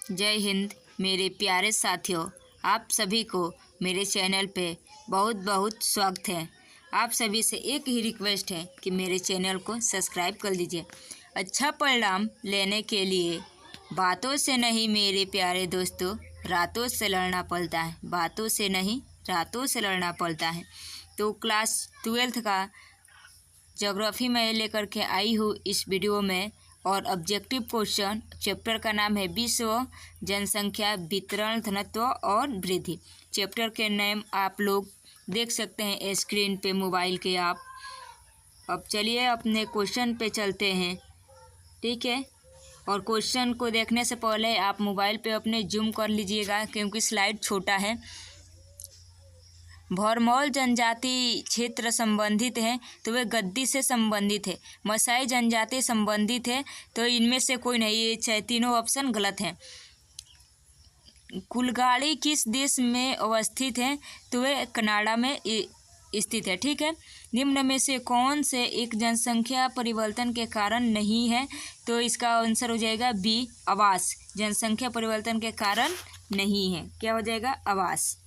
जय हिंद मेरे प्यारे साथियों, आप सभी को मेरे चैनल पे बहुत बहुत स्वागत है। आप सभी से एक ही रिक्वेस्ट है कि मेरे चैनल को सब्सक्राइब कर लीजिए। अच्छा परिणाम लेने के लिए बातों से नहीं मेरे प्यारे दोस्तों, रातों से लड़ना पड़ता है। बातों से नहीं, रातों से लड़ना पड़ता है। तो क्लास 12th का ज्योग्राफी में लेकर के आई हूँ इस वीडियो में, और ऑब्जेक्टिव क्वेश्चन चैप्टर का नाम है विश्व जनसंख्या वितरण घनत्व और वृद्धि। चैप्टर के नेम आप लोग देख सकते हैं स्क्रीन पे मोबाइल के आप। अब चलिए अपने क्वेश्चन पे चलते हैं, ठीक है। और क्वेश्चन को देखने से पहले आप मोबाइल पे अपने जूम कर लीजिएगा क्योंकि स्लाइड छोटा है। भरमौल जनजाति क्षेत्र संबंधित है तो वे गद्दी से संबंधित है। मसाई जनजाति संबंधित है तो इनमें से कोई नहीं, ये तीनों ऑप्शन गलत हैं। कुलगाड़ी किस देश में अवस्थित है तो वे कनाडा में स्थित है, ठीक है। निम्न में से कौन से एक जनसंख्या परिवर्तन के कारण नहीं है तो इसका आंसर हो जाएगा बी, आवास। जनसंख्या परिवर्तन के कारण नहीं है, क्या हो जाएगा? आवास।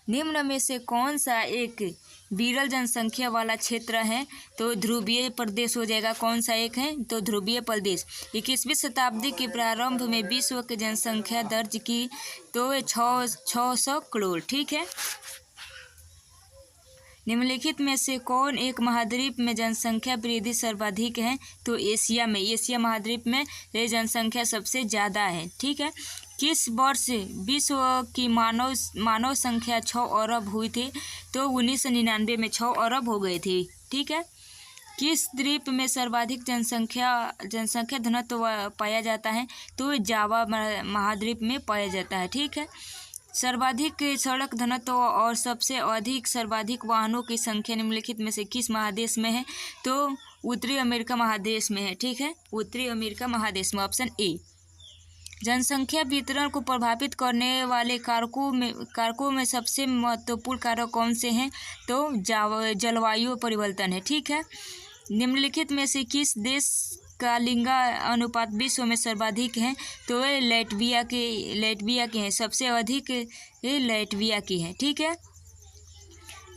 निम्न में से कौन सा एक विरल जनसंख्या वाला क्षेत्र है तो ध्रुवीय प्रदेश हो जाएगा। कौन सा एक है तो ध्रुवीय प्रदेश। 21वीं शताब्दी के प्रारंभ में विश्व की जनसंख्या दर्ज की तो 600 करोड़, ठीक है। निम्नलिखित में से कौन एक महाद्वीप में जनसंख्या वृद्धि सर्वाधिक है तो एशिया में, एशिया महाद्वीप में ये जनसंख्या सबसे ज़्यादा है, ठीक है। किस वर्ष विश्व की मानव संख्या 6 अरब हुई थी तो 1999 में 6 अरब हो गई थी, ठीक है। किस द्वीप में सर्वाधिक जनसंख्या घनत्व पाया जाता है तो जावा महाद्वीप में पाया जाता है, ठीक है। सर्वाधिक सड़क घनत्व और सबसे अधिक सर्वाधिक वाहनों की संख्या निम्नलिखित में से किस महादेश में है तो उत्तरी अमेरिका महादेश में है, ठीक है। उत्तरी अमेरिका महादेश में, ऑप्शन ए। जनसंख्या वितरण को प्रभावित करने वाले कारकों में सबसे महत्वपूर्ण कारक कौन से हैं तो जलवायु परिवर्तन है, ठीक है। निम्नलिखित में से किस देश का लिंगा अनुपात विश्व में सर्वाधिक है तो वे लातविया के हैं। सबसे अधिक ये लातविया की है, ठीक है।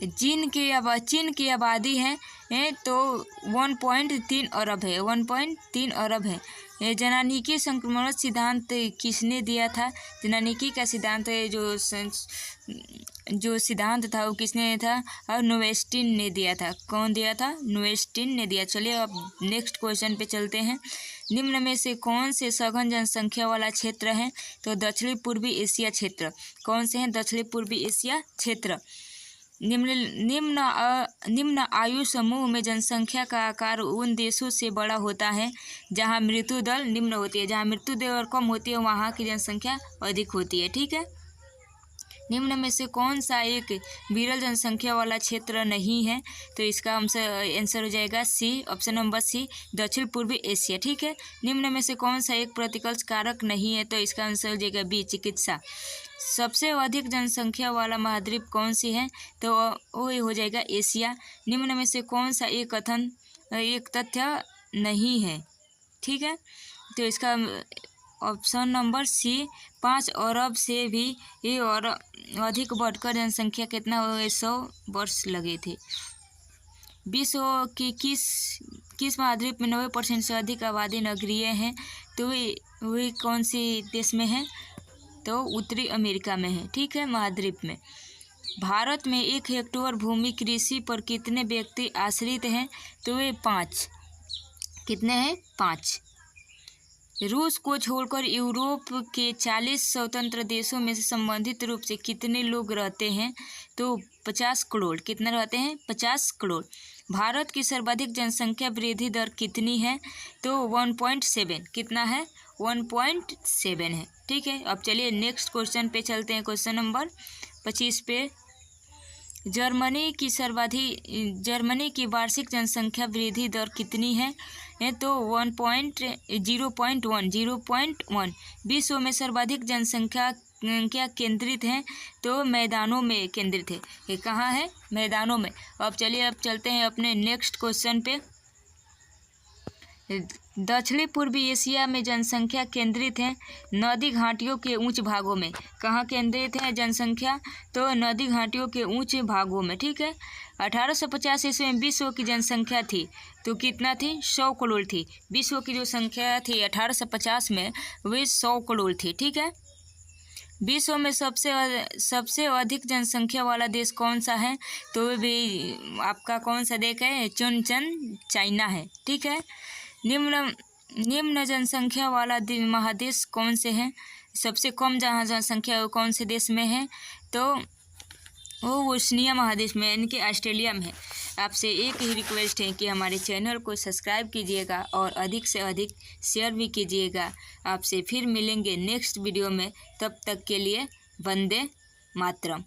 चीन की आबादी है तो 1.3 अरब है, 1.3 अरब है। जनानिकी संक्रमण सिद्धांत किसने दिया था? जनानिकी का सिद्धांत जो सिद्धांत था वो किसने था? और नोवेस्टिन ने दिया था। कौन दिया था? नोवेस्टिन ने दिया। चलिए अब नेक्स्ट क्वेश्चन पे चलते हैं। निम्न में से कौन से सघन जनसंख्या वाला क्षेत्र है तो दक्षिणी पूर्वी एशिया क्षेत्र। कौन से हैं? दक्षिणी पूर्वी एशिया क्षेत्र। निम्न आयु समूह में जनसंख्या का आकार उन देशों से बड़ा होता है जहां मृत्यु दर निम्न होती है। जहां मृत्यु दर कम होती है वहां की जनसंख्या अधिक होती है, ठीक है। निम्न में से कौन सा एक विरल जनसंख्या वाला क्षेत्र नहीं है तो इसका आंसर हो जाएगा सी, ऑप्शन नंबर सी, दक्षिण पूर्वी एशिया, ठीक है। निम्न में से कौन सा एक प्रतिकल्प कारक नहीं है तो इसका आंसर हो जाएगा बी, चिकित्सा। सबसे अधिक जनसंख्या वाला महाद्वीप कौन सी है तो वो हो जाएगा एशिया। निम्न में से कौन सा एक तथ्य नहीं है, ठीक है, तो इसका ऑप्शन नंबर सी, 5 अरब से भी और अधिक बढ़कर जनसंख्या कितना हो गई? 100 वर्ष लगे थे। विश्व की किस महाद्वीप में 90% से अधिक आबादी नगरीय है तो वे कौन सी देश में है तो उत्तरी अमेरिका में है, ठीक है, महाद्वीप में। भारत में 1 हेक्टेयर भूमि कृषि पर कितने व्यक्ति आश्रित हैं तो वे 5। कितने हैं? 5। रूस को छोड़कर यूरोप के 40 स्वतंत्र देशों में से संबंधित रूप से कितने लोग रहते हैं तो 50 करोड़। कितने रहते हैं? 50 करोड़। भारत की सर्वाधिक जनसंख्या वृद्धि दर कितनी है तो 1.7। कितना है? 1.7 है, ठीक है। अब चलिए नेक्स्ट क्वेश्चन पे चलते हैं। क्वेश्चन नंबर 25 पे। जर्मनी की वार्षिक जनसंख्या वृद्धि दर कितनी है तो 0.1। विश्व में सर्वाधिक जनसंख्या केंद्रित है तो मैदानों में केंद्रित है। ये कहाँ है? मैदानों में। अब चलिए अब चलते हैं अपने नेक्स्ट क्वेश्चन पे। दक्षिणी पूर्वी एशिया में जनसंख्या केंद्रित है नदी घाटियों के ऊंच भागों में। कहाँ केंद्रित है जनसंख्या? तो नदी घाटियों के ऊंचे भागों में, ठीक है। 1850 ईस्वी में विश्व की जनसंख्या थी तो कितना थी? 100 करोड़ थी। विश्व की जो संख्या थी 1850 में वे 100 करोड़ थी, ठीक है। विश्व में सबसे अधिक जनसंख्या वाला देश कौन सा है? तो भी आपका कौन सा देश है? चाइना है, ठीक है। निम्न जनसंख्या वाला महादेश कौन से हैं? सबसे कम जहाँ जनसंख्या वो कौन से देश में है? तो वो ओशनिया महादेश में, यानी कि ऑस्ट्रेलिया में है। आपसे एक ही रिक्वेस्ट है कि हमारे चैनल को सब्सक्राइब कीजिएगा और अधिक से अधिक शेयर भी कीजिएगा। आपसे फिर मिलेंगे नेक्स्ट वीडियो में, तब तक के लिए वंदे मातरम।